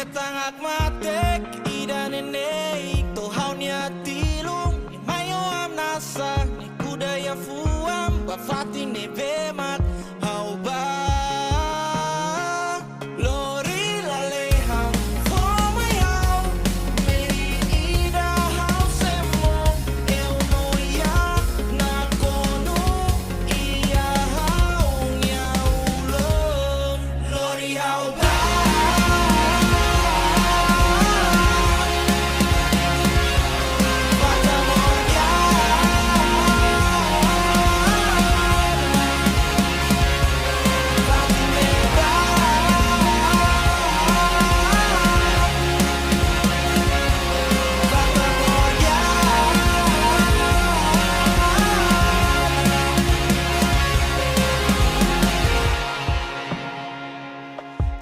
Betangak matek idan eneik to haunia tilung ni mayo am nasa ni kuda ya fuam ba fati ne bemat hau ba lori la leham for my hau meri ida hau semo eu no ya na kono ia hau nya ulum lori hau ba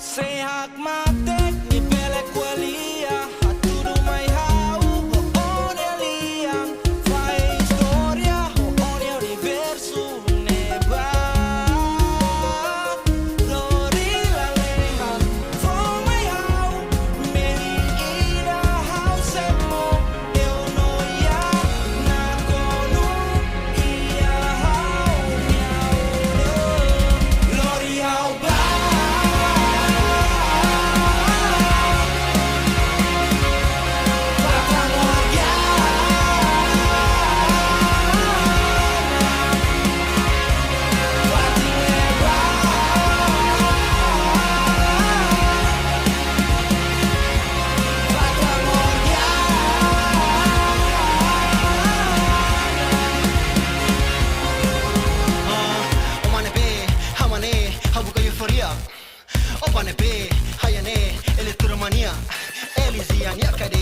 Sehak matek ni pelek walia hatudu mai hau ho onia liang fai historia ho onia universo neba lori la leha for mai hau meri ida hau semo eu no ya na konu ia hau miau lori hau ba Opane be, hayane, electromania, Elisian yakade